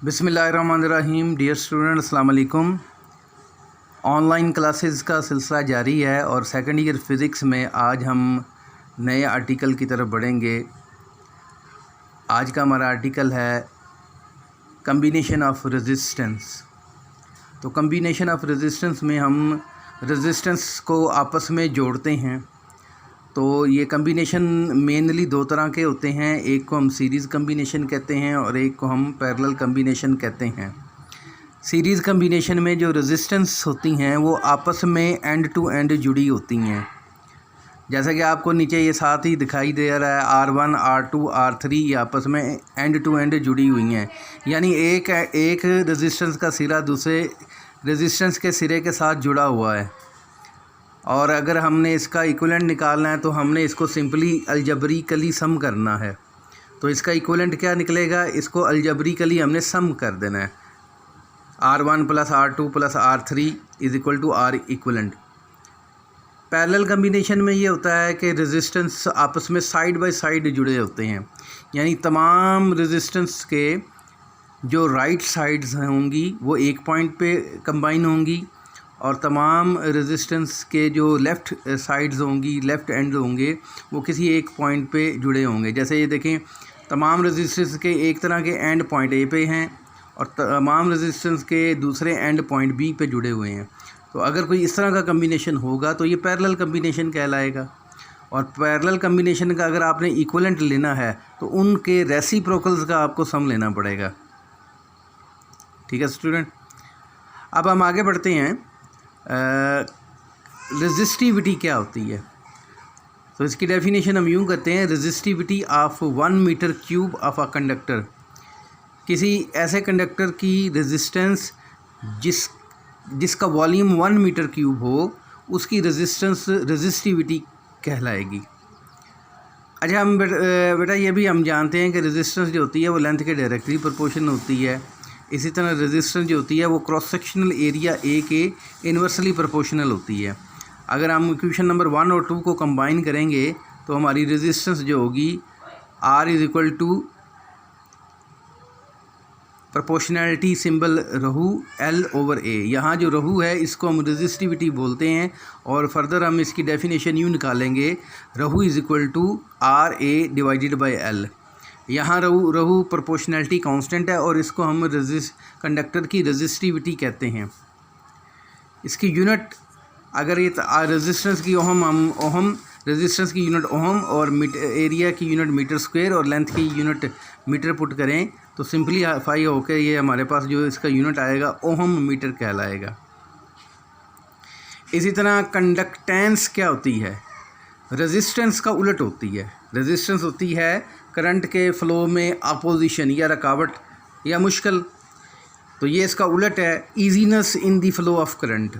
बिस्मिल्लाहिर्रहमानिर्रहीम। Dear student, अस्सलाम वालेकुम। ऑनलाइन क्लासेस का सिलसिला जारी है और सेकंड ईयर फ़िज़िक्स में आज हम नए आर्टिकल की तरफ बढ़ेंगे। आज का हमारा आर्टिकल है कम्बिनेशन ऑफ रेजिस्टेंस। तो कम्बिनेशन ऑफ रेजिस्टेंस में हम रेजिस्टेंस को आपस में जोड़ते हैं। तो ये कम्बिनेशन मेनली दो तरह के होते हैं, एक को हम सीरीज़ कम्बिनेशन कहते हैं और एक को हम पैरेलल कम्बिनेशन कहते हैं। सीरीज़ कम्बिनेशन में जो रेजिस्टेंस होती हैं वो आपस में एंड टू एंड जुड़ी होती हैं। जैसा कि आपको नीचे ये साथ ही दिखाई दे रहा है, R1 R2 R3 ये आपस में एंड टू एंड जुड़ी हुई हैं। यानी एक रेजिस्टेंस का सिरा दूसरे रेजिस्टेंस के सिरे के साथ जुड़ा हुआ है। और अगर हमने इसका इक्विवेलेंट निकालना है तो हमने इसको सिंपली अलजबरिकली सम करना है। तो इसका इक्विवेलेंट क्या निकलेगा, इसको अलजबरिकली हमने सम कर देना है। R1 + R2 + R3 = R equivalent. Parallel combination में ये होता है कि रेजिस्टेंस आपस में साइड बाय साइड जुड़े होते हैं। यानी तमाम रेजिस्टेंस के जो राइट साइड्स होंगी वो एक पॉइंट पे कंबाइन होंगी और तमाम रेजिस्टेंस के जो लेफ़्ट साइड्स होंगी, लेफ़्ट एंड होंगे, वो किसी एक पॉइंट पे जुड़े होंगे। जैसे ये देखें, तमाम रेजिस्टेंस के एक तरह के एंड पॉइंट ए पे हैं और तमाम रेजिस्टेंस के दूसरे एंड पॉइंट बी पे जुड़े हुए हैं। तो अगर कोई इस तरह का कम्बिनेशन होगा तो ये पैरेलल कम्बिनेशन कहलाएगा। और पैरेलल कम्बिनेशन का अगर आपने इक्विवेलेंट लेना है तो उनके रेसिप्रोकल्स का आपको सम लेना पड़ेगा। ठीक है स्टूडेंट, अब हम आगे बढ़ते हैं। रेजिस्टिविटी क्या होती है, तो इसकी डेफिनेशन हम यूँ करते हैं, resistivity of 1 metre cube of a conductor. किसी ऐसे कंडक्टर की रेजिस्टेंस जिसका वॉल्यूम 1 मीटर क्यूब हो, उसकी रेजिस्टिविटी कहलाएगी। अच्छा, हम बेटा ये भी हम जानते हैं कि रेजिस्टेंस जो होती है वो लेंथ के डायरेक्टली प्रोपोर्शन होती है। इसी तरह रेजिस्टेंस जो होती है वो क्रॉस सेक्शनल एरिया ए के इन्वर्सली प्रोपोर्शनल होती है। अगर हम इक्वेशन नंबर 1 और 2 को कंबाइन करेंगे तो हमारी रेजिस्टेंस जो होगी R = प्रोपोर्शनैलिटी सिंबल रहू L/A। यहाँ जो रहू है इसको हम रेजिस्टिविटी बोलते हैं और फर्दर हम इसकी डेफिनेशन यूँ निकालेंगे, रहू = RA/L। यहाँ रहू प्रोपोर्शनैलिटी कांस्टेंट है और इसको हम कंडक्टर की रेजिस्टिविटी कहते हैं। इसकी यूनिट अगर ये रेजिस्टेंस की ओहम रेजिस्टेंस की यूनिट ओहम और एरिया की यूनिट मीटर स्क्वायर और लेंथ की यूनिट मीटर पुट करें तो सिंपलीफाई होकर ये हमारे पास जो इसका यूनिट आएगा ओहम मीटर कहलाएगा। इसी तरह कंडक्टेंस क्या होती है, रेजिस्टेंस का उलट होती है। रेजिस्टेंस होती है करंट के फ़्लो में अपोजिशन या रुकावट या मुश्किल। तो ये इसका उलट है, easiness in the flow of current.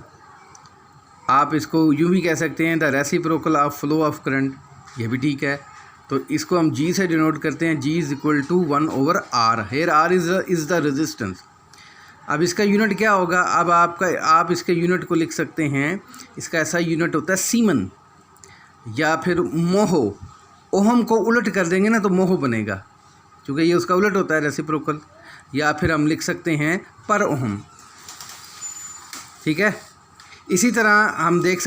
आप इसको यूँ भी कह सकते हैं, the reciprocal of flow of current, ये भी ठीक है। तो इसको हम G से डिनोट करते हैं, G = 1/R। Here R is the resistance. अब इसका यूनिट क्या होगा, अब आप इसके यूनिट को लिख सकते हैं, इसका ऐसा यूनिट होता है सीमन या फिर मोहो। ओहम को उलट कर देंगे ना तो मोहो बनेगा, क्योंकि ये उसका उलट होता है रेसिप्रोकल। या फिर हम लिख सकते हैं पर ओहम। ठीक है, इसी तरह हम देख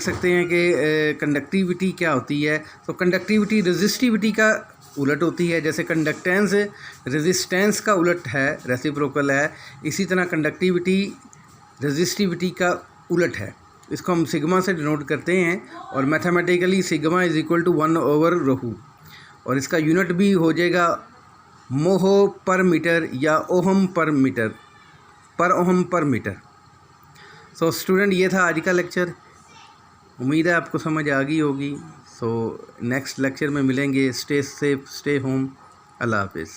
सकते हैं कि कंडक्टिविटी क्या होती है। तो कंडक्टिविटी रेजिस्टिविटी का उलट होती है। जैसे कंडक्टेंस रेजिस्टेंस का उलट है, रेसिप्रोकल है, इसी तरह कंडक्टिविटी रेजिस्टिविटी का उलट है। इसको हम सिग्मा से डिनोट करते हैं और मैथमेटिकली सिग्मा = 1/ρ और इसका यूनिट भी हो जाएगा मोहो पर मीटर या ओहम पर मीटर, पर ओहम पर मीटर। सो स्टूडेंट, ये था आज का लेक्चर। उम्मीद है आपको समझ आ गई होगी। सो नेक्स्ट लेक्चर में मिलेंगे। Stay safe, stay home. अल्लाह हाफिज़।